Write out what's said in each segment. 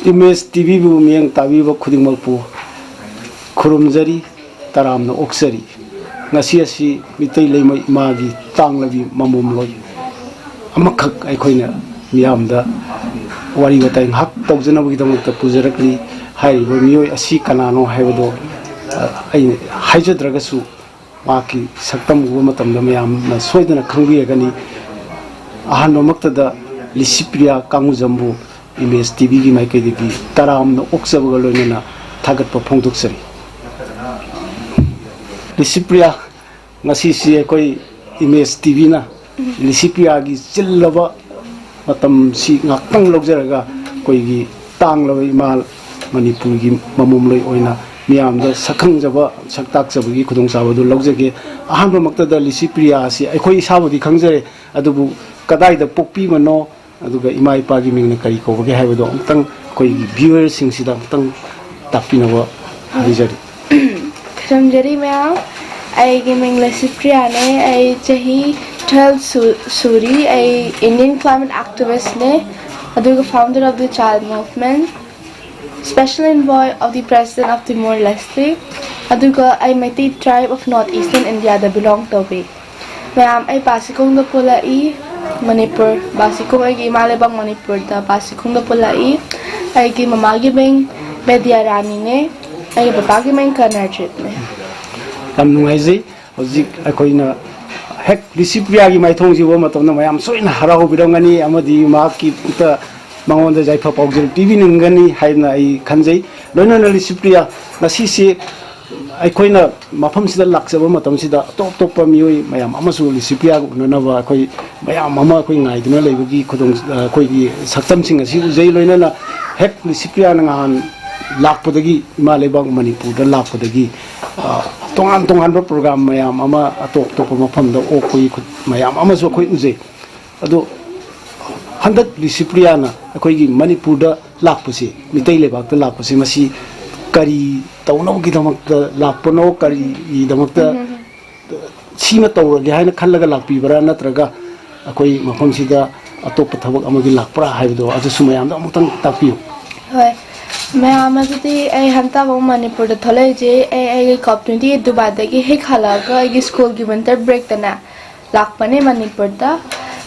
Image TV bu miyang tabi ba khuding malpu khurumjari taramna oksari ngasi asi mitai leimai magi tanglabi mamum loi amakhak aikhoina miyamda wari watai hak tawjana bu gidamakta pujarakli hai bo miyoi asi kanano haibado ai haijadragasu maki saktam uba matamda miyamna soidana khangbiagani ahano maktada Licypriya Kangujam bu Image TV की माइके देखी ताराम न ओक्सब गलो ने ना थागत पर फोंदुक सरी Licypriya ngasi si कोई Image TV ना लिसिप्रिया की चिल्लबा मतम si ngakang लोगजरगा कोई की तांग लबा इमाल मणिपुर की ममुम लोई ओइना मियाम द सखंग जबा सकताक सबगी खुदोंग साबदु लोगजगे अहान मक्तदा लिसिप्रिया si अखोई साबदि खंगजरे अदुबु कदाई द पोक्पी मनो aduga imai pagi mingna kari ko bage haibado amtang koi viewers sing sida amtang tapinawa hajari khamjari ma'am ai gaming Licypriya ne ai chahi 12 suri ai Indian climate activist ne aduga founder of the child movement special envoy of the president of Timor-Leste aduga ai Meitei tribe of northeastern India that belong to be ma'am ai pasikong da pula I Manipur basikong ay imalebang Manipur da basikong da pulai ay gi mamagi beng media rani ne ay babagi beng kanarjit ne am nungai ji hojik akoina hek Licypriya gi mai thong ji wo matom na mayam soina harau bidongani amadi ma ki ta mangon da jaifa paujil tv ningani haina ai khanjai loina na Licypriya nasi si aikoina mafam sida laksaba matam sida top top mioi mayam amasu Licypriya unanaba akoi mayam ama akoi ngai duna leibagi khudong akoi gi saktam sing asi ujai loina na hek Licypriya na han lakpodagi imalebang Manipur da lakpodagi tongan tongan ba program mayam ama atok top mafam da okoi mayam amasu akoi ujai ado handak Licypriya na akoi gi Manipur da lakpusi mitai lebak da lakpusi masi kari tawno ki damakta lakpono kari damakta sima tawrage haina khallaga lakpi bara natraga akoi mafam sida atop thabak amagi lakpra haibdo aju sumayam da amutang tapiyo hoi mayam aditi ai hanta bo Manipur da tholai je ai COP28 Dubai da gi hek halaga ai school gi winter break da na lakpane Manipur da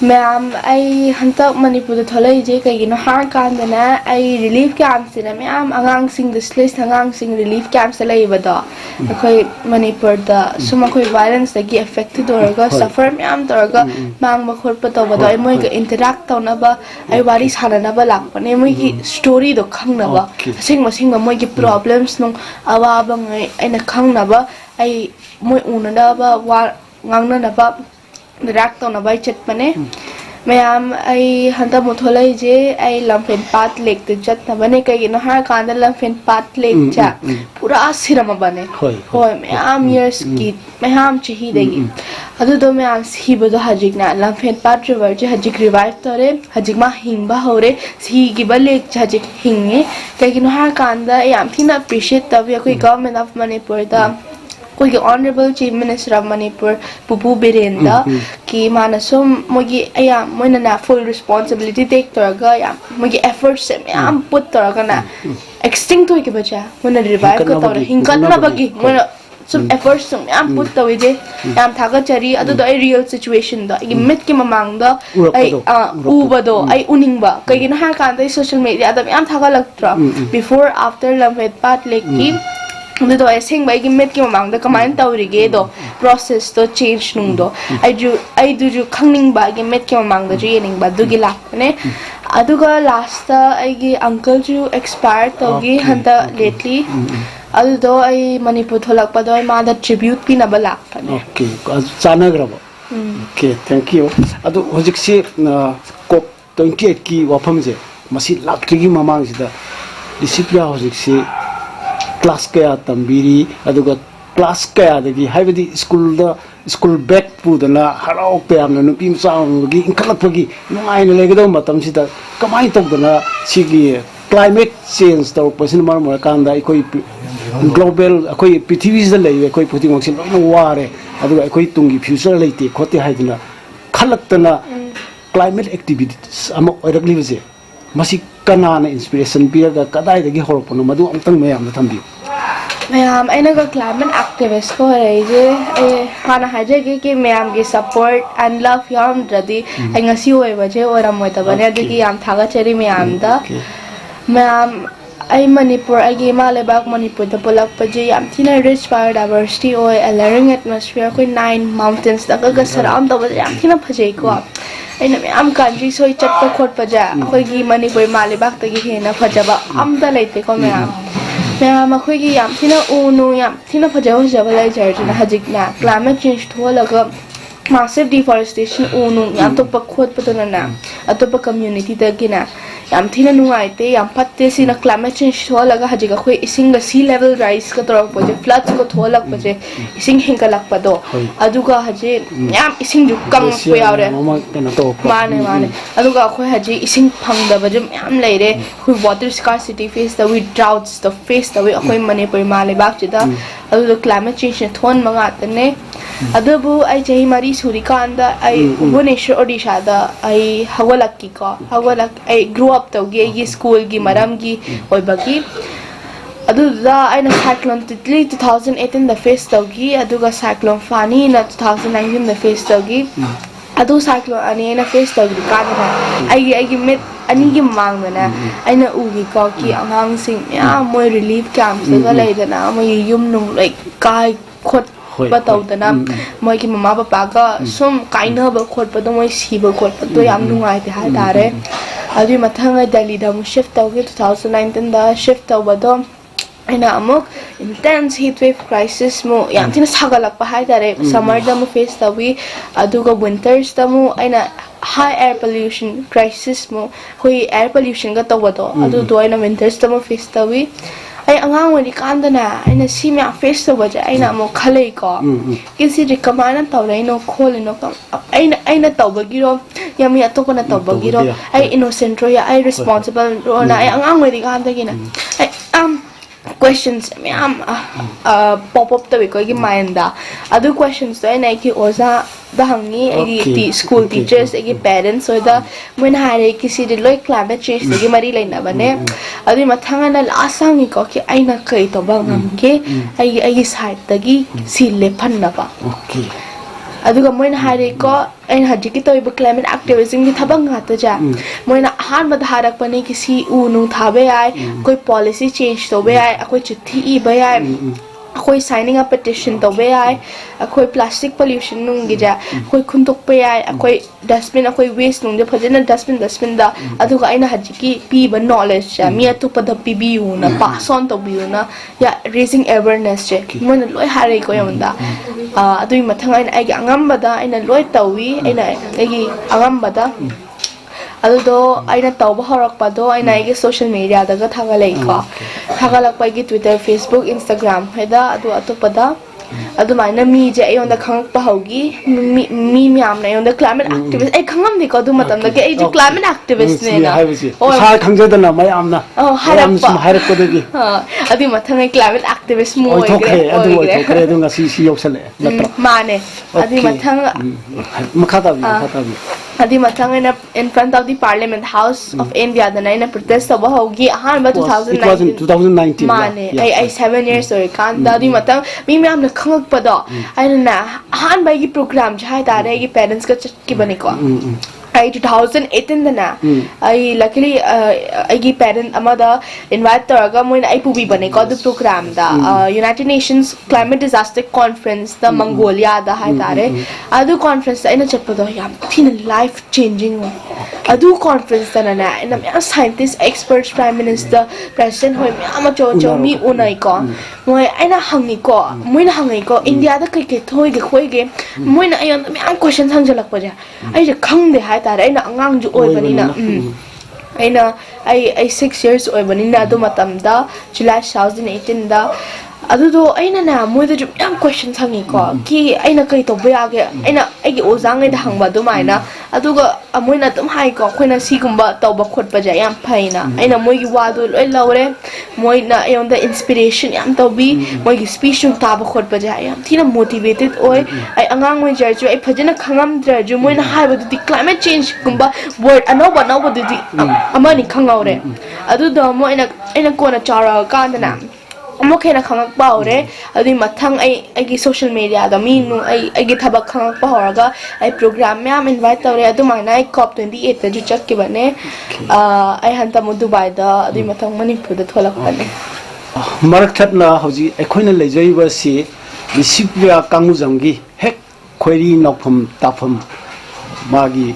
ma'am ai hanta Manipur da tholai je kai gino har kan da na ai relief camp sina ma'am angang sing displaced angang sing relief camp sa lai bada akoi Manipur da suma koi violence da gi affected orga suffer ma'am torga mang ma khor pa to bada ai moi ga interact to na ba ai wari sana na ba lak pa ne moi gi story do khang na ba sing ma moi gi problems nong awa ba ngai ai na khang na ba ai moi una da ba wa ngang na ba interact to na ba chat pa ne ma'am ai hanta mutholai je ai lamfen pat lake te chat na bane kai no har kan da lamfen pat lake cha pura sirama bane hoi ma'am years ki ma'am chi degi adu do ma'am si bodo hajik na lamfen pat river je hajik revive tore hajik ma hingba hore si gi ba lake cha hajik hinge kai no har kan da yam thina appreciate tabi koi government of Manipur da koi honorable chief minister of Manipur Pupu Birenda ki manasum mogi aya moina na full responsibility take torga ya mogi efforts se am put torga na extinct hoy ke bacha mona revive ko tor hinkan na bagi mona some efforts some am put to je am thaga chari adu do real situation da I met ki mamang da ai uba do ai uning ba kai na ha kan da social media da am thaga laktra before after lamvet pat leki do I sing by met ki mamang da kamain tawrige do process to change nung do I do khangning ba gi met ki mamang da training ba du gi lak ne aduga last ai gi uncle ju expired to gi hanta lately adu do ai Manipur tholak pa do ai ma da tribute pi na ba lak pa ne okay chanagra ba okay thank you adu hojik si COP 28 ki wafam je masi lakri gi mamang sida Licypriya hojik si class kaya tambiri aduga class kaya dagi haibadi school bag pudana harau payamna nupi msang gi inkalapagi nungai na legado matam sida kamai tokdana sigi climate change to pasin mar mar kanda ikoi global akoi prithvi da lei akoi puting maksin loina ware aduga akoi tungi future leite khote haidina khalaktana climate activities ama oirakli je masih kanana inspiration biar ga kadai dagi horpono madu amtang mayam na thambi ma'am अगर climate activist को रही खाना हाजे कि ma'am की support and love यामद्रदी ngasi oibaje oramoi tabane adigi yam thagachari ma'am दा ma'am ai manipur agi malebak manipur da polak paje yam thina rich biodiversity oi alluring atmosphere koi 9 mountains da ga saram da yam thina phajei ko aina ma'am country soi chatpa khot paja koi gi manipur malebak ta gi hena phajaba amda leite ko ma'am ma'am अखोगी याम थिना उनु याम थिना फजब फजब लाइजरजना हजिकना क्लाइमेट चेंज थोलगा massive deforestation उनु याम तो पखोत पतोना अतोप कम्युनिटी दगिना याम थिना नुआइते याम पत्ते सिना क्लाइमेट चेंज थोलगा हजिका खोई इसिंग सी लेवल राइज का तोरक पजे फ्लड्स को थोलक पजे इसिंग हिंगलक पदो अदुगा हजे याम इसिंग जु कम को यावरे माने माने अदुगा खोई हजे इसिंग फंगदबजे याम लेरे खोई water scarcity face the we droughts the face the we खोई मणिपुर माले बाकजिदा अदु क्लाइमेट चेंज ने थोन मंगातने अदबु आई चही मारी सुरिकांदा आई भुवनेश्वर ओडिशा आई हगोलक्की को हगोलक आई ग्रो अप तौगे ये स्कूल की मरम की ओइबगी अदुदा आइना साइक्लोन तितली 2018 द फेस तौगी अदुगा साइक्लोन फानी ना 2019 द फेस तौगी अदु साइक्लोन अनि ना फेस तौगी काना आई मिट अनि की मांग ना आइना उगी को की अमांग सिंग या मोय रिलीफ कैंप से ग लेदना मोय युम नु लाइक काय खोट बताउदना मोय की मम्मा पापा का सुम काइना ब खोट पदो मोय सीब खोट पदो याम नुंगाइ ते हाय तारे अदु मथंग दिल्ली द शिफ्ट तौगे 2019 द शिफ्ट तौबदो aina amok intense heat wave crisis mo yam thina sagalak pa hai tare summer da mo face tawi aduga winters da mo aina high air pollution crisis mo hoi air pollution ga tawado adu do aina winters da mo face tawi ai angang wani kandana aina si me face tawaja aina mo khalei ko kisi recommend tawreino kholino kam aina tawbagiro yami atokona tawbagiro ai innocent ro ya ai responsible ro na ai angang wani kandagina ai questions ma'am pop up तब कोई की माइंडा other questions तो है ना कि ओज़ा दहंगी एक school teachers एक parents और दा मुन हारे किसी दिलोई क्लाइमेट चेंज लगी मरी लेना बने अदर मथांगा ना लासांगी को कि आई ना कई तो बांगम के आई साइड तगी सीले फन्ना बा अदुगा मोइन हारे को एन हजिकी तो इब क्लाइमेट एक्टिविज्म की थबंग हातो जा मोइन हार मधारक पने किसी उनु थाबे आय कोई पॉलिसी चेंज तो बे आय कोई चिट्ठी ई बे आय कोई साइनिंग अ पिटिशन तो बे आय कोई प्लास्टिक पोल्यूशन नुंगी जा कोई खुंतुक पे आय कोई डस्टबिन कोई वेस्ट नुंगे फजन डस्टबिन दा अदुगा आइना हजिकी पी ब नॉलेज जा मी अतु पद पी बी यू ना पास ऑन तो बी यू ना या रेजिंग अवेयरनेस जे मोइन लोय हारे को यमदा अदुई मथंग आइना आइगे अंगमबदा आइना लोय तवी आइना आइगे अंगमबदा अदुदो आइना तौब हरकपदो आइना आइगे सोशल मीडिया दगा थागलैको थागलकपगी ट्विटर फेसबुक इंस्टाग्राम हेदा अदु अतोपदा अदुमाइना मी जे अयोंदा खंगप हौगी मी म्याम ना अयोंदा क्लाइमेट एक्टिविस्ट ए खंगम दिको अदु मतम दगे ए जो क्लाइमेट एक्टिविस्ट ने ना ओ सा खंगजदना मयाम ना हायरम सुम हायरक कोदगी हां अदि मथंग क्लाइमेट एक्टिविस्ट मो ओइग्रे अदु ओइग्रे अदु ngasi si yoksale natra माने अदि मथंग मखाताबी अदि मथंग in front of the Parliament House of India the nine protest of hogi han ba 2019 mane ai 7 years or kan da di matang mi myam na khangak pado ai na han ba gi program jai da re gi parents ka ki bani ko ai 2018 da na ai luckily ai gi parent amada invite taraga moina ai pubi bane ko the program da United Nations Climate Disaster Conference da Mongolia da hai tare adu conference ai na chapado yam thin life changing adu conference da na ina me scientists experts prime minister president hoi me ama cho mi unai ko moi ai na hangi ko moina hangi ko India da kai ke thoi ge khoi ge moina ai me am question hangjalak pa ja ai je khang de hai tare ai na angang ju oi bani na aina ai 6 years oi bani na do matam da July 2018 da adudo aina na moida jum yam question thangi ko ki aina kai to ba ge aina agi ozang ai da hangba do maina aduga amoina tum hai ko khoina sigumba to ba khot ba ja yam phaina aina moi gi wa do loi lawre moina ayonda inspiration yam to bi moi gi speech tum ta ba khot ba ja yam thina motivated oi ai angang moi jar ju ai phajana khangam dra ju moina hai ba du climate change gumba word anoba du di amani khangawre adudo moina aina ko na chara ka na mo kena khangak ba ore adi mathang ai gi social media da mi nu ai gi thabak khangak ba horaga ai program me am invite tawre adu mana ai cop 28 ta ju chak ke bane ai hanta mu dubai da adi mathang manipur da tholak bane marak thatna hoji ekhoina lejai ba si Licypriya Kangujam gi hek khori nokpham tafam magi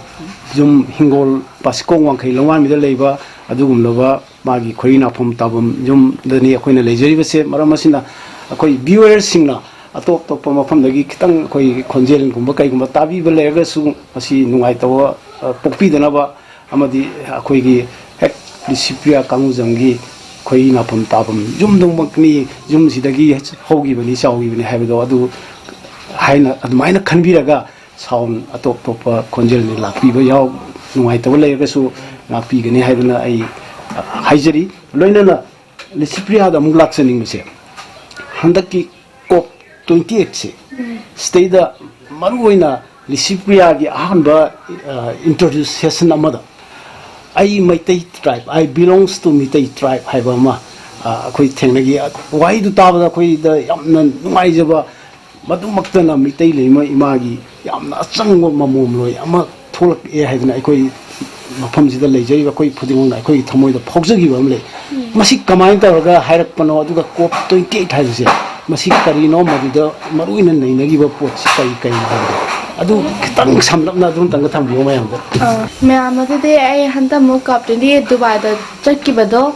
jum hingol paskong wang khai longwan mi da leiba adugum loba magi khori nokpham tabam jum dani ekhoina lejai ba se maram asina akhoi viewers singna atop top mafam dagi kitang khoi khonjel gumba kai gumba tabi ba lega su asi nungai tawa pokpi dana ba amadi akhoi gi hek Licypriya Kangujam gi khoi nokpham tabam jum dong makni jum sidagi hogi bani chaugi bani haido adu haina adumaina khanbiraga sound atop top khonjel ni lakpi ba yaw nungai tawa lega su lakpi gani haidana ai haijari loinana Licypriya da mulak saning se handaki cop 28 se stay da maruina Licypriya gi ahanba introduction amada ai Maitai tribe I belongs to Maitai tribe haiba ma khoi thengnagi wai du tabada khoi da yamna nungai jaba madumaktana Maitai leima imagi yamna achangwa mamom loi ama tholak e haidana khoi mafam sida lejai ba koi phuding na koi thamoi da phokjagi ba mle masi kamai ta ga hairak pano aduga cop 28 haise masi kari no maduda maruina nei nagi ba pot si kai ba adu kitang samlapna dun tang tham biyo mayam da me amade de ai hanta mo cop 28 dubai da chakki bado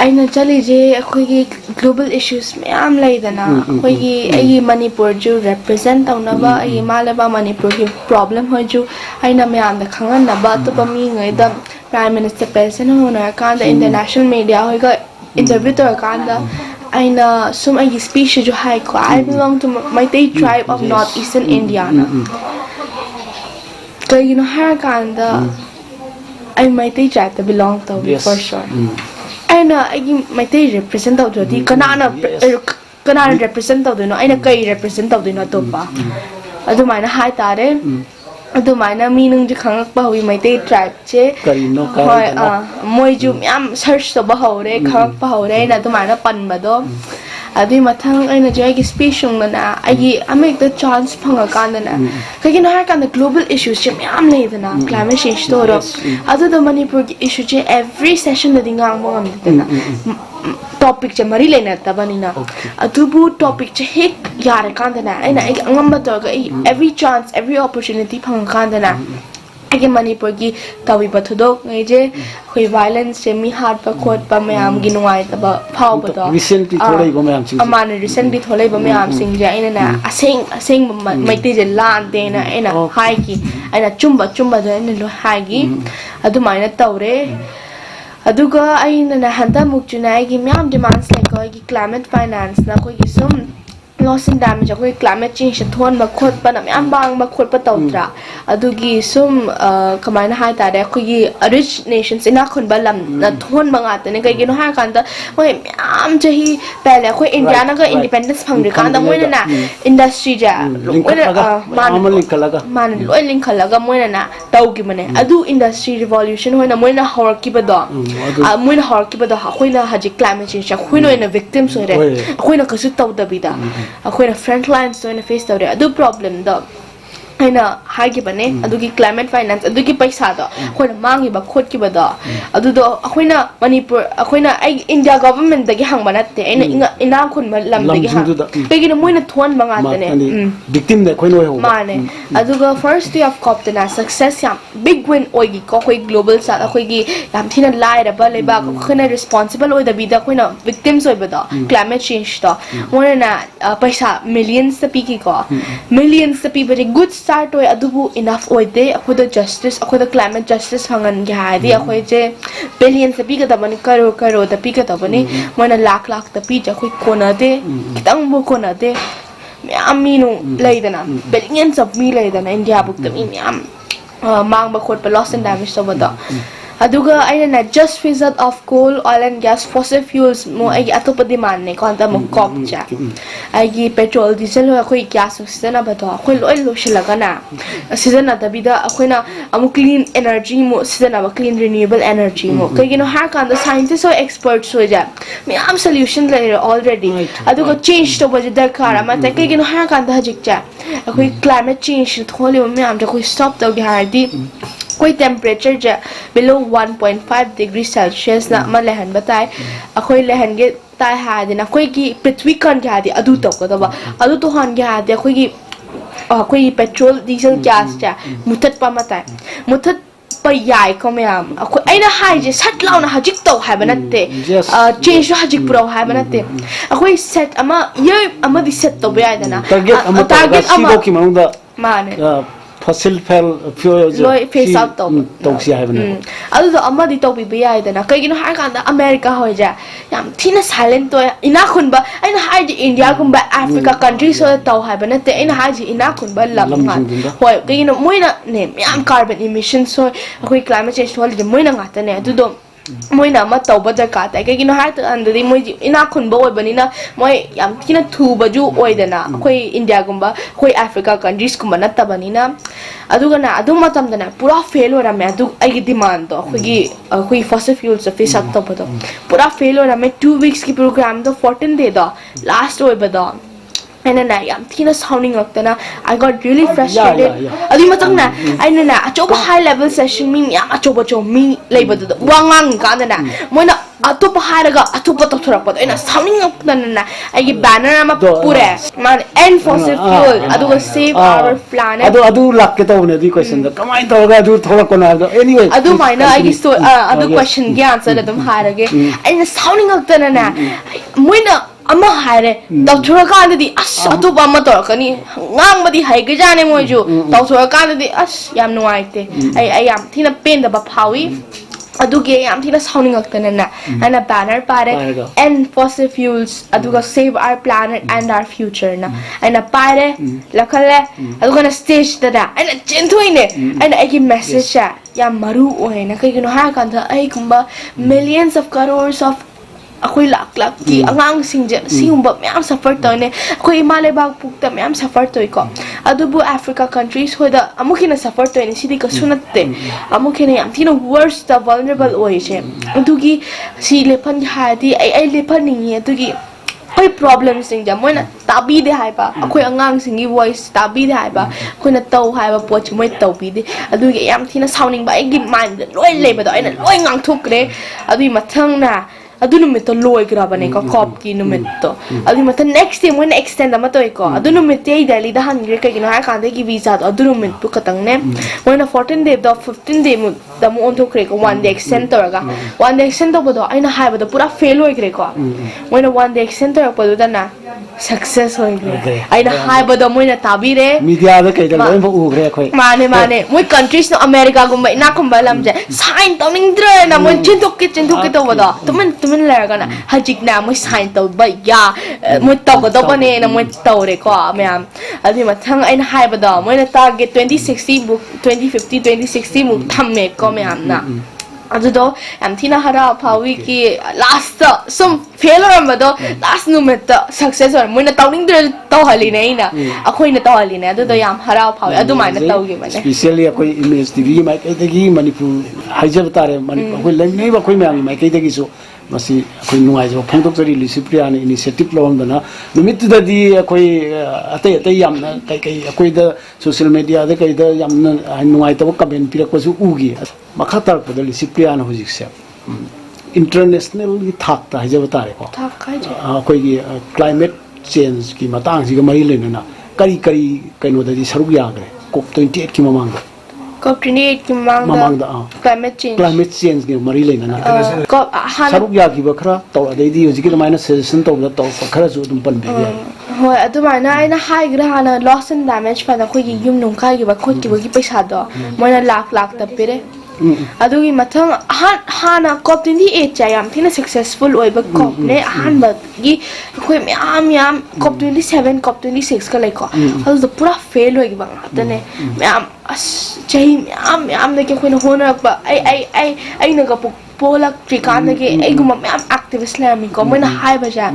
aina chali je akhoi gi global issues me am laidana akhoi gi ai manipur ju represent tauna ba ai malaba manipur gi problem ho ju aina me am da khangan na ba to mi ngai da prime minister president hona kan da international media hoi ga interview to kan da aina sum ai speech ju hai ko I belong to Maitai tribe of northeastern India na kai you know har kan da ai Maitai tribe to belong to for sure aina ai Maitai represent tau jodi kana represent tau no aina kai represent tau no to pa adu maina hai tare adu maina mi nung ji khangak ba hui Maitai tribe che karino hoi moi ju yam search to ba hore khangak ba hore na adu maina pan ba do adi mathang aina jo ai speech ung na ai amek the chance phanga kan na kai na har kan the global issues che yam nei na climate change to ro adu the Manipur issue che every session da dingang mo ngam na topic che mari lena ta bani na atubu topic che hek yar kan na aina ai angam ba to every chance every opportunity phanga kan na ai Manipur gi tawi ba thudok ngai je khoi violence che mi hat pa khot pa mayam gi nuai ta ba phau ba do recently tholai ba mayam sing amana recently tholai ba mayam sing je aina na aseng Maitai je lan de na aina hai ki aina chumba de aina lo hai gi adu maina tawre aduga aina na hanta mukchuna gi myam demands like ko gi climate finance na ko gi sum loss and damage ko climate change thon ba khot pa na myam bang ba khot pa tawtra adugi sum kamaina hai ta de ko gi rich nations ina khon ba lam na thon ba nga ta ne kai gi no ha kan da moi myam chahi pele ko India na ga independence phang ri kan da moi na industry ja man loi link khalaga moi na taw gi mane adu industry revolution hoina moi na hor ki ba do moi na hor ki ba do hoina haji climate change hoina ina victims hore hoina kasu taw da bi da akhoi front lines to in face tawre adu problem da aina hagi bane adugi climate finance adugi paisa da akhoi mangi ba khot ki ba da adu do akhoi na Manipur akhoi na ai India government da gi hang banate aina ina khun lam da gi hang pegi na moina thon banga tane victim da khoi no ho mane aduga first day of cop na success yam big win oigi ko khoi global sa akhoi gi yam thina lai ra ba le ba khona responsible oi da bi da khoi na victims oi ba da climate change da moina na paisa millions ta pi ki ko millions ta pi ba good start toy adubu enough oide akhoda justice akhoda climate justice hangan ge haidi akhoi je billions pi ka tabani karo da pi ka tabani mona lakh da pi ja khoi kona de kitang bo kona de mi nu leidana billions of me leidana India buk da mi am mang ba khot pa loss and damage to bada aduga aina just phase out of coal oil and gas fossil fuels mo ai atopa demand ne kon ta mo kop cha ai gi petrol diesel ho khoi gas season ba to khoi loi lo shilaga na season da bida khoina amu clean energy mo season ba clean renewable energy mo kai gi no ha kan the scientists or experts ho ja me am solution later already aduga change to ba da kara ma ta kai gi no ha kan da hajik cha khoi climate change tholi me am ta khoi stop to gi ha di koi temperature ja below 1.5 degrees Celsius na ma lehan batai akhoi lehan ge tai ha dina koi gi prithvi kan ga di adu to ko ba adu to han ga di akhoi petrol diesel gas ja mutat pa matai mutat pa yai ko me am akhoi aina hai je sat launa hajik to ha banatte change hajik pro ha banatte akhoi set ama ye ama di set to ba ya dana target ama ki mangda mane fossil fuel loi face out to si hai bana adu amma di to bi bi ai dana kai gino har kan da America hoi ja yam thina silent to ina khun ba aina hai ji India kum ba Africa countries so to hai bana te aina hai ji ina khun ba lam ngat hoi kai gino moina ne yam carbon emissions so akoi climate change hol ji moina ngata ne adu do moina ma tawba daka ta kai gino har ta andadi moi ina khun ba oi bani na moi yam thina thu ba ju oi dana akoi India kum ba akoi Africa countries kum na ta bani na aduga na adu matam dana pura fail ora me adu ai demand to akoi fossil fuels face up to bodo pura fail ora me 2 weeks ki program to 14 day do last oi ba do and then I'm tina sounding up then I got really frustrated adi matang na ai na achoba high level session mi ya achoba cho mi labor do wangang ka na moina atopa haraga atopa to thora pa ina sounding up na ai gi banner ama pure man end fossil fuel adu save our planet adu lak ke to ne di question da kamai to ga adu thola ko na anyway adu maina ai gi so adu question gi answer dum harage ai sounding up na moina ama hare tawthura kan di as atopa ma tor kani ngang badi hai ga jane moju tawthura kan di as yam nuaite ai yam thina pen da ba phawi aduge yam thina sounding akta na ana banner pare end fossil fuels aduga save our planet and our future na ana pare lakhale aduga na stage da ana chentoine ana ai message yam maru ohe na kai no ha kan tha ai kumba millions of crores of akoi lak ki angang singje singba myam suffer to ne akoi imale bag pukta myam suffer to ko adubu Africa countries hoida amukina suffer to ne sidi ka sunatte amukina yam thina worst the vulnerable oi che adugi si lepan hadi ai lepan ni adugi koi problem sing ja moina tabi de hai ba akoi angang singi voice tabi de hai ba koi na tau hai ba poch moi tau bi de adugi yam thina sounding ba ai gi mind loi le ba do ai na loi ngang thuk re adui mathang na adu numit to loi gra bane ko kop ki numit to adu mata next day when extend ama to ko adu numit te daily da han gre ka gino ha kan de ki visa to adu numit pu katang ne when 14 day do 15 day mu da mu on to kre ko one day extend to ga one day extend to bodo aina ha bodo pura fail hoi gre ko when one day extend to ko da na success hoi gre aina ha bodo moina tabi re media da kai da loi bo u gre khoi mane moi countries no America gumba ina kumba lam je sign to ning dre na moi chintuk ke to bodo tumen lerga na hajik na mo sign to ba ya mo to ko do bane na mo to re ko myam adi ma thang ain hai ba do mo na target 2060 book 2050 2060 book thamme ko myam na adu do am thina hara phawi ki last some failure am do last no met success or mo na tawning dre to hali nei na akhoi na to hali na adu do yam hara phawi adu ma na tawgi mane especially akoi image tv mai kai dagi manipur haijab tare manipur akoi lai nei ba khoi myam mai kai dagi so masi akoi nuai jo phangtok jari Licypriya ne initiative lawam dana numit da di akoi atai yam na kai akoi da social media da kai da yam na nuai ta comment pirak ko su ugi makha tar ko da Licypriya na hojik se international gi thak ta haijab tare ko thak kai je akoi gi climate change ki matang ji ga mari le na kari kai no da di saruk ya gre cop 28 ki mamang COP28 ki mamang da climate change ki mari le na saruk ya ki ba khara to adai di hojik ki maina suggestion to da to khara ju dum pan be hoi adumana aina haigra hana loss and damage fa na khoi gi yum nung khai gi ba khot gi paisa do moina lakh ta pire adugi mathang hana cop 28 cha yam thina successful oi ba cop ne han ba gi khoi myam cop 27 cop 26 ka lai ko adu the pura fail oi gi ba ta ne myam as chai myam ne ke khoi na hona ba ai na ga polak trikan ne ke ai guma myam activist la mi ko moina hai ba ja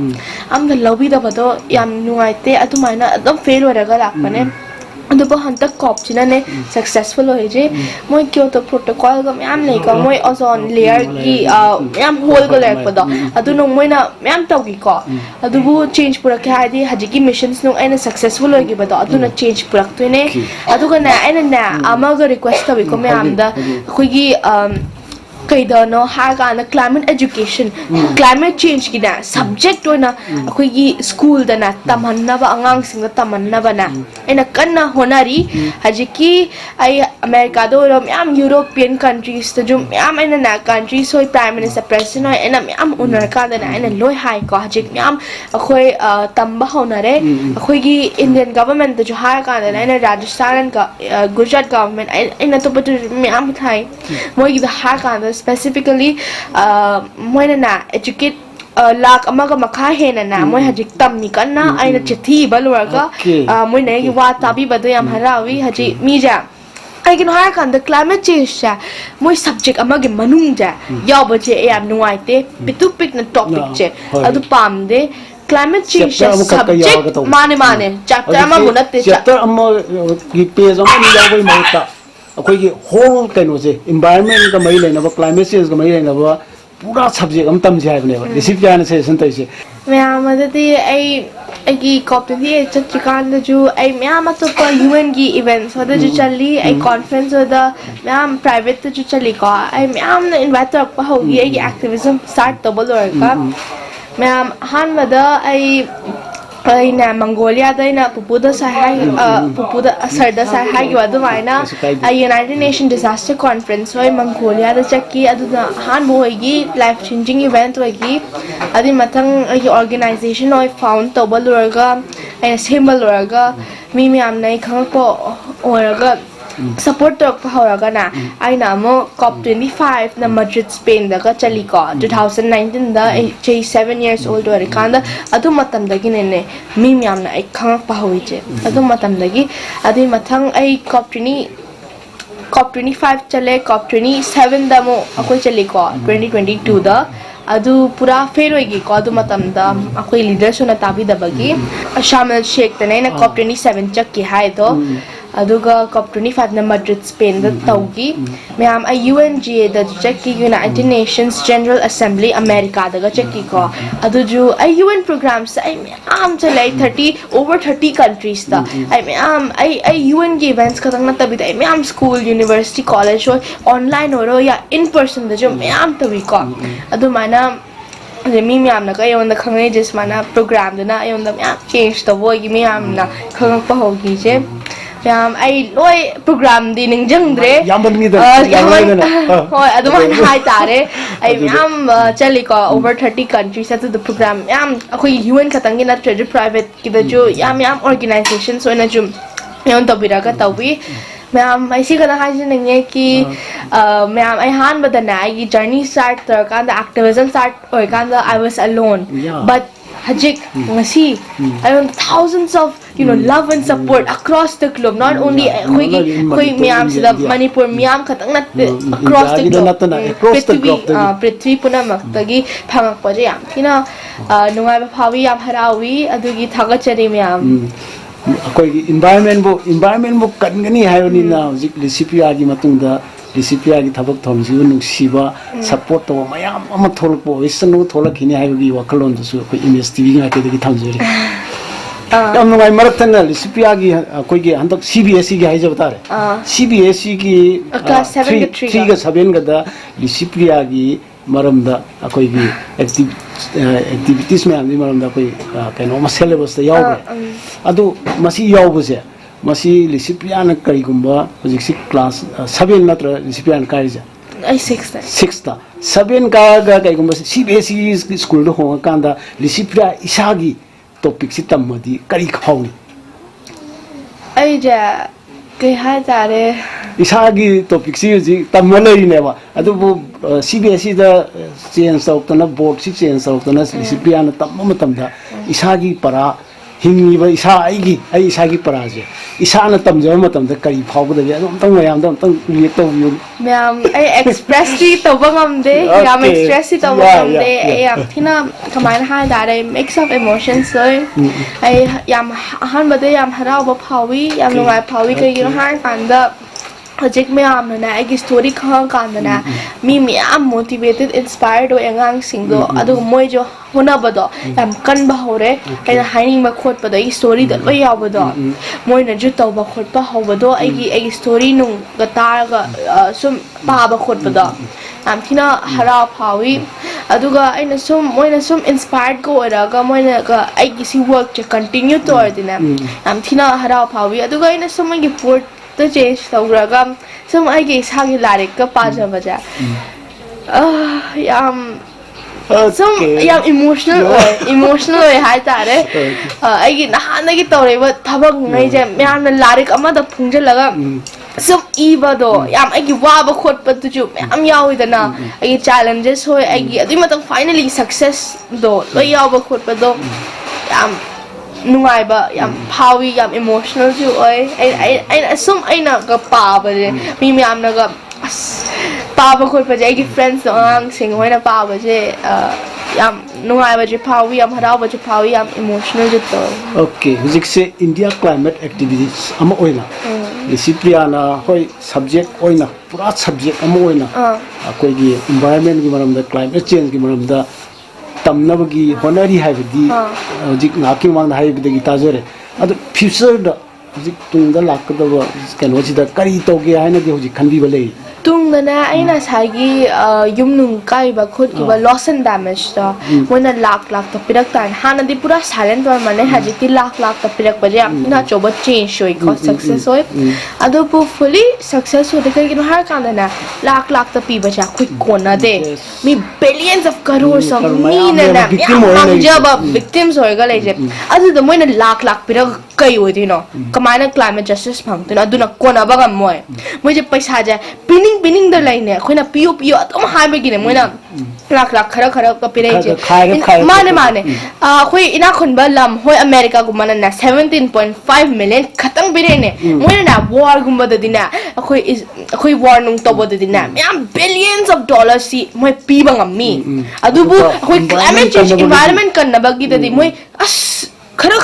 am the lobby da ba do yam nuai te atumaina adom fail oi ra ga lak pa ne अदुबो हंतक COP चिना ने successful होय जे मोय Kyoto protocol ग ma'am नै क मोय ओजोन लेयर की म्याम होल ग लेयर पदो अदु नो मोयना म्याम तौगी को अदुबो चेंज पुरक के हादि हजि की मिशंस नो आइना सक्सेसफुल होय गे बदो अदु न चेंज पुरक तो ने अदु ग ना आइना ना अमा ग रिक्वेस्ट तबि को म्याम दा खुगी कईदनो हागाना क्लाइमेट एजुकेशन क्लाइमेट चेंज की ना सब्जेक्ट होना अखोगी स्कूल दना तमन्नबा अंगांग सिंग तमन्नबा ना एना कन्ना होनारी हजिकी आई अमेरिका दो म्याम यूरोपियन कंट्रीज तो जो म्याम एना ना कंट्रीज होय प्राइम मिनिस्टर प्रेसिडेंट होय एना म्याम उनर का दना एना लोय हाई को हजिक म्याम अखोय तंबा होनारे अखोगी इंडियन गवर्नमेंट जो हाय का दना एना राजस्थान का गुजरात गवर्नमेंट एना तो बट म्याम थाई मोगी द हाय का specifically moina na educate lak amaga makha hena na moi hajik tam ni kanna aina chithi balwarga moina gi wa tabi badu yam harawi haji mija ai kin har kan the climate change cha moi subject amagi manung ja yaw ba che yam nuai te pitu pick na topic che adu pam de climate change subject mane chapter ama munatte chapter amma gi page amma ni yaw bai mauta अखोई whole कनो से environment का मई लेना climate change का मई लेना पूरा subject हम तम जाय बने रिसिप्रिया ने से संतै से मैं मदति आई कॉप दी चिकान जो आई मैं तो पर यूएन की इवेंट्स होदा जो चली आई कॉन्फ्रेंस होदा मैं प्राइवेट जो चली को आई मैं इनवाइट तो होगी आई एक्टिविज्म स्टार्ट तो बोल का मैं हान मदा आई ना मंगोलिया दा ना पुपुदा साहाय पुपुदा सरदा साहाय वादु वाइना यूनाइटेड नेशन डिजास्टर कॉन्फ्रेंस होय मंगोलिया दा चक्की अदुना हान होयगी लाइफ चेंजिंग इवेंट होयगी अदि मथंग आई ऑर्गेनाइजेशन होय फाउंड तोबल लरगा आई सिंबल लरगा मी म्याम नै खंगपो ओरगा support to horaga na aina mo cop 25 na Madrid Spain da ka chali ko 2019 da 7 years old ori kanda adu matam da gi ne mi myam na ai khang pa hoi che adu matam da gi adi mathang ai cop 25 chale cop 27 da mo akoi chali ko 2022 da adu pura fail hoigi ko adu matam da akoi leaders na tabi da bagi shamil sheikh tane na cop 27 chak ki hai to aduga cop 25 na Madrid Spain da taugi ma'am UNGA da checki United Nations General Assembly America da checki ko adu ju UN programs ai am chalai 30 countries da ai ma'am ai UN के events खतंग ना तभी da ma'am school university college हो online हो रो या in person da jo ma'am तभी को adu mana me ma'am ना कई उन खंगे जिस माना प्रोग्राम देना उन मैम change तो वो कि मैम ना खंग पहोगी जे मैम आई लोय प्रोग्राम दी निंजंगद्रे होय अदुमान हाय तारे आई मैम चली को over 30 countries at the program ma'am अखोई UN खतंगे ना प्राइवेट की जो या मैम ऑर्गेनाइजेशंस होना जो यौन तबिरा का तवी मैम ऐसी कना हाय नहीं कि मैम आई हान बदना आई जर्नी स्टार्ट कर कांदा एक्टिविज्म स्टार्ट होय कांदा I was alone but hajik ngasi around thousands of love and support across the globe not only koi myam sida Manipur myam khatang na across the globe prithvi punamak tagi phangak pa je yam thina nungai ba phawi yam harawi adugi thagachari myam koi environment bo kangani hayoni na hojik Licypriya gi matung da Licypriya gi thabak thomji nungsiba support to mayam ama tholpo isanu tholakini haygi wakalon su ko image tv ga ke gi thamjeri yam ngai marathana Licypriya gi koi gi handak CBSE gi haija batare CBSE gi class 7 ga 3 ga 7 ga da Licypriya gi maramda koi gi activities me amni maramda koi kaino ma syllabus da yaw adu masi yaw buse Masih Licypriya ना करी गुम्बा जिक्सी class 7 नत्र Licypriya ना करी जा आई 6 ता 7 का करी गुम्बा CBSE स्कूल लो होगा कांदा Licypriya इशागी topic si tamadi kari khawni ai ja ke ha tare isagi topic si ji tamalai ne ba adu bu CBSE da change out na board si change out na Licypriya na tam da isagi para hingi ba ai isagi para je isa na tam jama tam da kari phawg da ya tang mayam da tang react to you ma'am ai express ti to bangam de yam express ti to bangam de ai yam thina kamai ha tare mix of emotions so ai yam han ba de yam harau ba phawi yam ngai phawi kai gi ha kan da Hajik me amna na agi story khang kan na mi am motivated inspired o engang singdo adu moi jo hona bado am kan ba hore ai haini ma khot bado agi story da lo yaw bado moi na ju taw ba khot ba ho bado agi story nung ga tar ga sum pa ba khot bado am thina hara phawi aduga aina sum moi na sum inspired go era ga moi na ga agi si work che continue to ordina am thina hara phawi aduga aina sum agi port to change tawraga some I guess hagi larik ka paja baja yam some yam emotional way hai tare ai gi na gi tawre ba thabak ngai je myam na larik ama da phungje laga some iba do yam ai gi wa ba khot pa tu ju myam yawi da na ai challenges hoy ai gi adi matang finally success do lo yaw ba khot pa do yam nungai ba yam phawi yam emotional ju oi ai asum ai na ga pa ba je mi am na ga pa ba khot pa je gi friends no ang sing hoi na pa ba je yam nungai ba je phawi yam harau ba je phawi yam emotional ju to okay hujik se India climate activities ama oina Licypriya na hoi subject oina pura subject ama oina akoi gi environment gi maram da climate change gi maram da tamnabagi honari haibdi hojik ngaki mang haibdi tazore adu future da hojik tungda lakadaba kano sida kari toge haina di hojik khanbi ba lei tung na aina sagi yum nung kai ba khot ki ba loss and damage ta moina lak ta pirak tan hana di pura silent war mane haji ti lak ta pirak ba jam na choba change hoy ko success hoy adu pu fully success ho de kai kin har kan na lak ta pi ba ja khoi kona de mi billions of crores of mi na na jaba victims hoy ga le je adu da moina lak pirak kai hoy di no kamana climate justice phang tu adu na kona ba ga moi moi je paisa ja pining da line khoina piyo atom hai ba gi ne moina lak khara ka pire je mane khoi ina khon ba lam hoi America gu mana na 17.5 million khatang bire ne moina na war gum ba da dina khoi war nung to ba da dina yam billions of dollars si moi pi ba ngam mi adu bu khoi climate change environment kan na ba gi da di moi as khara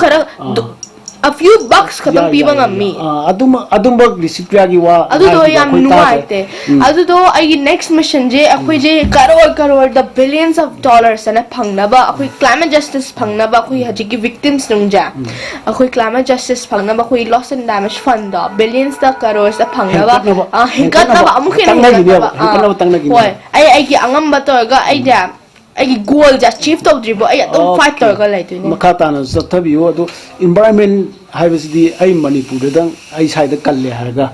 a few bucks khatam pi ba ngam mi adum bag Licypriya gi wa adu do yam nuai te adu do ai next mission je akhoi je crore the billions of dollars na phangna ba akhoi climate justice phangna ba akhoi haji ki victims nung ja akhoi climate justice phangna ba akhoi loss and damage fund da billions da crores da phangna ba hinkat na ba amukhe na hoi ai ki angam ba to ga ai ja ai goal ja chief to dribo ai adum fight to ga lai tu ne makata na zathabi yo do environment haibasidi ai Manipur dang ai side da kalle harga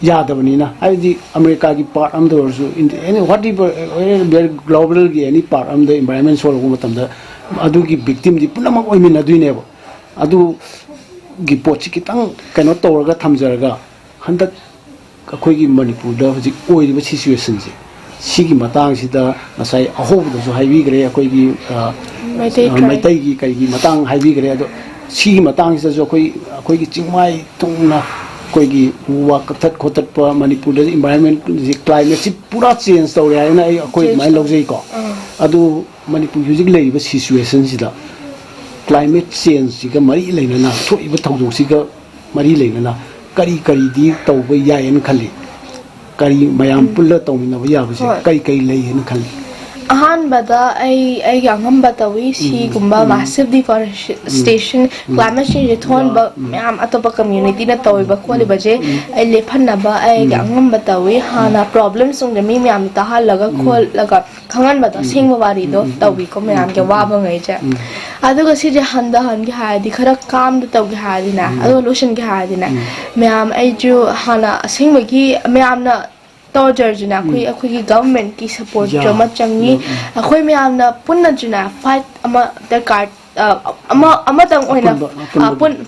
yadabani na ai di America gi part am do so any whatever global gi any part am the environment so go matam da adu gi victim di punama oi min adu ne ba adu gi pochi kitang kano to ga thamjaraga handak akoi gi Manipur da hojik oi ri situation ji sigi matang sida nasai ahob da so haibi gre akoi gi maitai gi kai gi matang haibi gre ado sigi matang sida so akoi gi chingmai tungna koi gi wa kathat khotat pa Manipur da environment climate si pura change to re na akoi mai lojei ko adu Manipur hujik lei ba situation sida climate change si ga mari leina na thoi ba thawjong si ga mari leina na kari di taw ba ya en khali kari mayam pulla tawmina ba ya ba se kai lei en khali ahan bada ai yangam batawi si gumba massive deforestation climate change thon ba myam atopa community na tawi ba kholi baje ai lephan na ba ai yangam batawi hana problems sung mi myam ta halaga khol laga khangan bata singwa wari do tawi ko myam ke wa ba ngai cha aduga si je handa han gi ha di khara kam do taw gi ha di na adu lotion gi ha di na myam ai ju hana singwa gi myam na to jarjuna akhui gi government ki support jo ma changi akhui me amna punna juna fight ama darkar amatang oina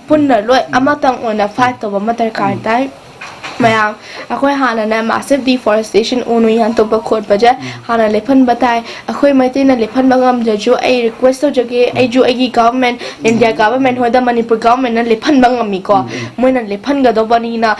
punna loi amatang oina fight to matar kartai mayam akhoi hana na massive deforestation unu yan to ba khot baja hana lephan batai akhoi maite na lephan bangam jaju ai request to jage ai ju ai government India government hoida Manipur government na lephan bangam mi ko moina lephan ga do bani na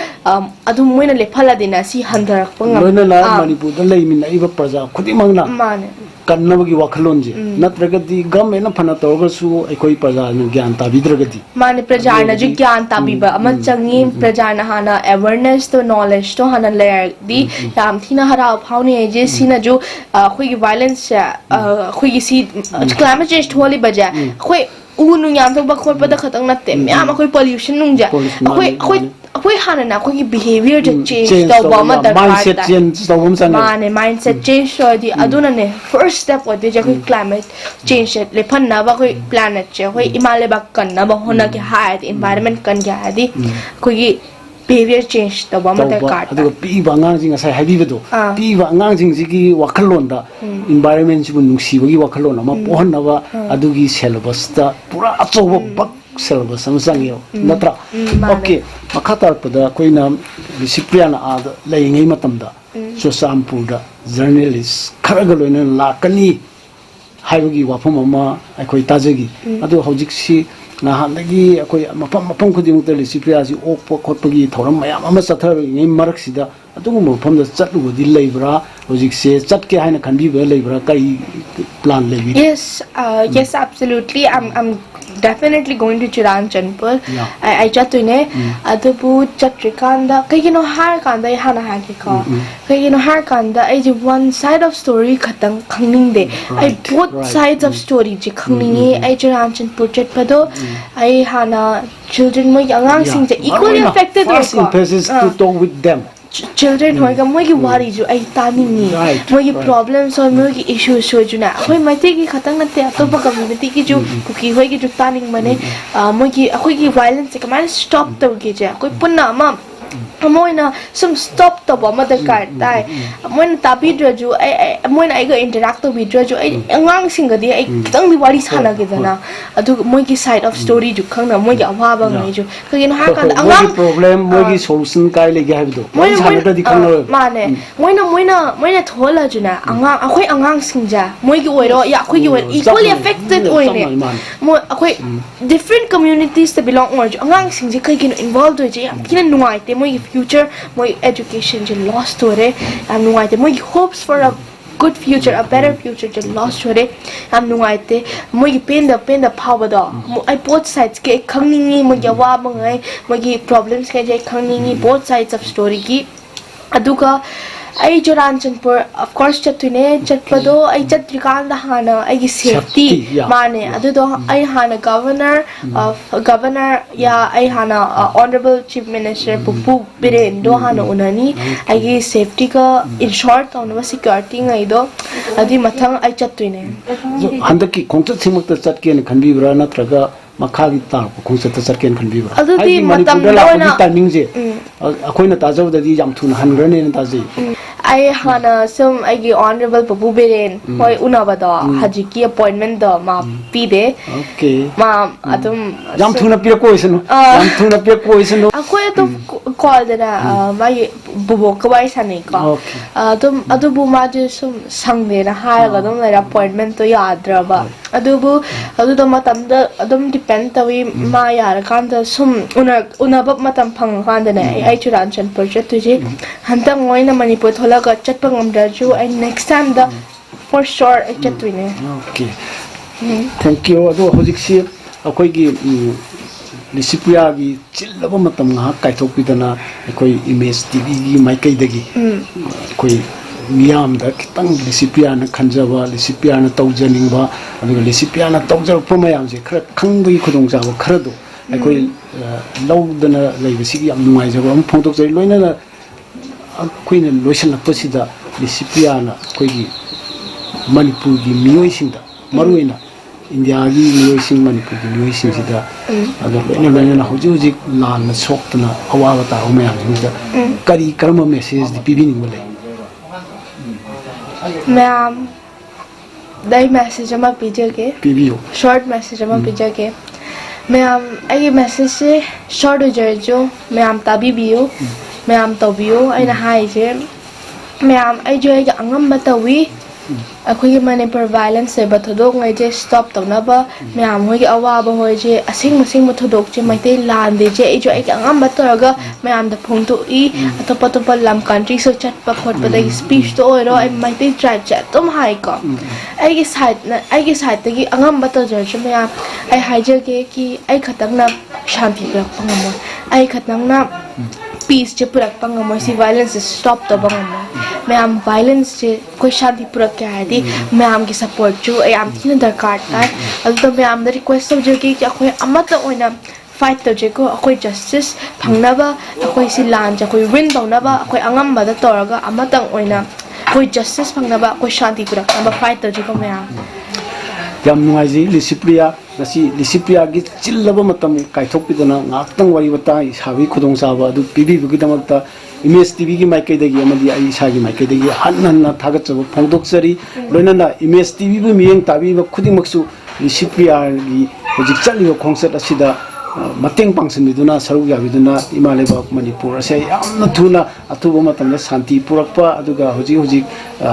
adu moina lephala dina si handarak bangam loina la Manipur da lei min ai ba praja khudi mangna mane kannabagi wakhalon je natragadi government na phana tawgasu aikoi praja nu gyan tabidragadi mane praja na ju gyan tabiba ama changi praja na hana awareness to knowledge to hana layer di yam thina hara phawni je sina ju khoi violence khoi si climate change tholi baja khoi unu yam to ba khoi pada khatang na te myam khoi pollution nung ja khoi hana na khoi behavior to change to ba ma dar mindset change to bom san mane mindset change so di aduna ne first step what de khoi climate change le phan na ba khoi planet che khoi imale ba kan na ba hona ke ha environment kan ga di khoi behavior change to ba ma dar card adu pi ba ngang jing sai habi bedo pi ba ngang jing ji gi wakhalon da environment ji bu nungsi bagi wakhalon ma pohon na ba adu gi syllabus da pura achoba bak syllabus samsang yo natra okay makhatar pada koina Licypriya na ad laingai matam da so sampur da journalist kharaga loina lakani haibagi wafam ama akoi tajagi adu hojik si nahandagi akoi mapam khudimuk da Licypriya ji okpo khotpagi thoram mayam ama sathar ngai marak sida adu mapam da chatlu di leibra hojik se chatke haina khanbi ba leibra kai plan lebi yes yes absolutely I'm definitely going to Chiranchanpur I chat to ne adabu chatrikanda kayino har kanda hana ha ki ko kayino har kanda I ji one side of story khatang khangning de I both sides of story ji khangning I Chiranchanpur chat pado I hana children mo angang sing je equally affected first emphasis to talk with them children hoiga mogi wari ju ai tani ni mogi problems or mogi issues so juna hoi maite ki khatang na te to ba community ki ju kuki hoi ki ju tani mane mogi khoi ki violence ka man stop to ge ja koi punna ma moina some stop to ba ma da kar tai moina tabi ju ai moina ai ga interact to video ju ai angang sing ga di ai tang di wari sana ge dana adu mogi side of story ju khang na mogi awa ba ngai ju kagin ha kan angang problem mogi solution kai le ge ha bido moi sana da di khang na mane moina thola ju na angang akhoi angang sing ja mogi oiro ya akhoi gi equally affected oine mo akhoi different communities to belong or ju angang sing je kai kin involved ho je kina nuai te moi future moi education je lost ho re am nuai te moi hopes for a good future a better future je lost ho re am nuai te moi pain the power da I both sides ke khangning moi ya wa mangai moi problems ke je khangning both sides of story ki aduga I Chiranchanpur of course chatune chatpado I chatrikanda hana I safety mane adudo I hana governor ya I hana honorable chief minister Pupu Biren do hana unani I safety ka in short on security ngai do adi mathang I chatune handaki khongchat simuk ta chatke ne khanbi bra natraga makhagi ta khongchat ta chatke ne khanbi bra adudi matam loina timing je akoina tajau da di jam thun hangrane ne taji I hana some I honorable Pupu Biren hoi unabada hajiki appointment da ma pide okay ma adum jam thuna pira ko isno jam thuna pira ko isno akoi to call da mai bubo ka bai sanai ko adubu ma je sum sangde na ha ga dum la appointment to yadra ba adubu adu matam da adum depend tawi ma yar kan da sum unabab matam phang kan da ne I Chiranchanpur chat tu je hantang moina Manipur thola ga chat pangam da ju I next time da for sure I chat tu ne okay thank you adu hojik si akoi gi Licypriya gi chillaba matam nga kai thok pidana akoi image tv gi mai kai dagi akoi miyam da kitang Licypriya na khanjaba Licypriya na tawjaning ba adu Licypriya na tawjar promayam je khara khangbai khudong ja ba khara do akoi lawdana leibasi gi am nungai jaba am phongtok jai loina na akoi na loisan lakpasida Licypriya na akoi gi Manipur gi miyoi singda maruina India gi miyoi sing Manipur gi miyoi sing sida adu loina na hoji lan na soktana awaga ta umayam singda kari karma message di pibini male ma'am dai message ama pijage pibiyo short message ama pijage ma'am I message से short हो जाए जो ma'am तभी भी हो ma'am तो भी हो आई ना हाई जे मैम आई जो है कि अंगम बतावी अखोई मणिपुर वायलेंस से बथदोक ngai je stop तौनबा मैम होई अवाब होई जे असिंग मसिंग बथदोक जे मैते लान दे जे आई जो आई अंगम बतरगा मैम द फोन तो ई अतोप अतोप लम कंट्री सो चटपा खोटपदा स्पीच तो ओरो आई मैते ट्राइब जे तुम हाई को आई के साइड तगी अंगम बत जे मैम आई हाइजे के कि आई खतंगना शांति पुरक पंगमो आई खतंगना पीस जे पुरक पंगमो सी वायलेंस स्टॉप तो पंगमो मैम वायलेंस जे कोई शांति पुरक क्या है दी मैम की सपोर्ट जो मैम की दरकार था अदो मैम द रिक्वेस्ट जो कि अखोई अमत ओइना फाइट तो जे को अखोई जस्टिस फंगनाबा अखोई सि लान जे अखोई विन तौनाबा अखोई अंगम बद तोरगा अमतंग ओइना कोई जस्टिस फंगनाबा कोई शांति पुरक नबा फाइट तो जे को ma'am yam nuaiji Licypriya gi chillaba matam kaithokpidana ngaktang wari wata sabi khudong saba adu pibi bugi damakta image tv gi mic dagi amadi ai sa gi mic dagi hanna thagachabu phongdoksari loinana image tv bu miyeng tabi ba khuding maksu Licypriya gi hojik chaliba khongset asida mateng pangsanbiduna saruk yabiduna imaleba manipur ase yamna thuna atuba matamda santi purakpa aduga hojik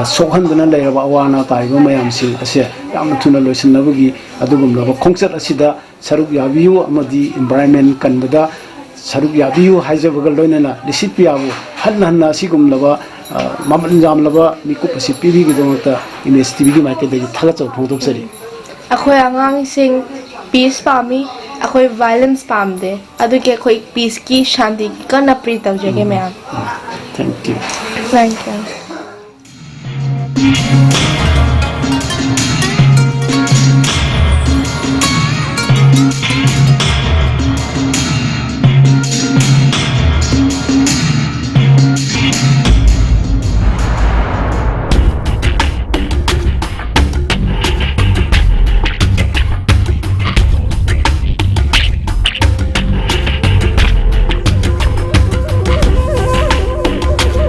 sokhandana leiraba awana taiba mayam sing ase yamna thuna loisanabagi adugumlaba khongset asida saruk yabiyu amadi environment kanbada saruk yabiyu haijabaga loinana Licypriya bu hanna sigumlaba maman jamlaba mikup asi pibi gi domata image tv gi mic dagi thagachaw phongdoksari अखोई आंगांग Singh piece पामी अखोई violence palm दे अदु के अखोई piece की शांति की कन अपरी तव जगह में आप thank you थैंक यू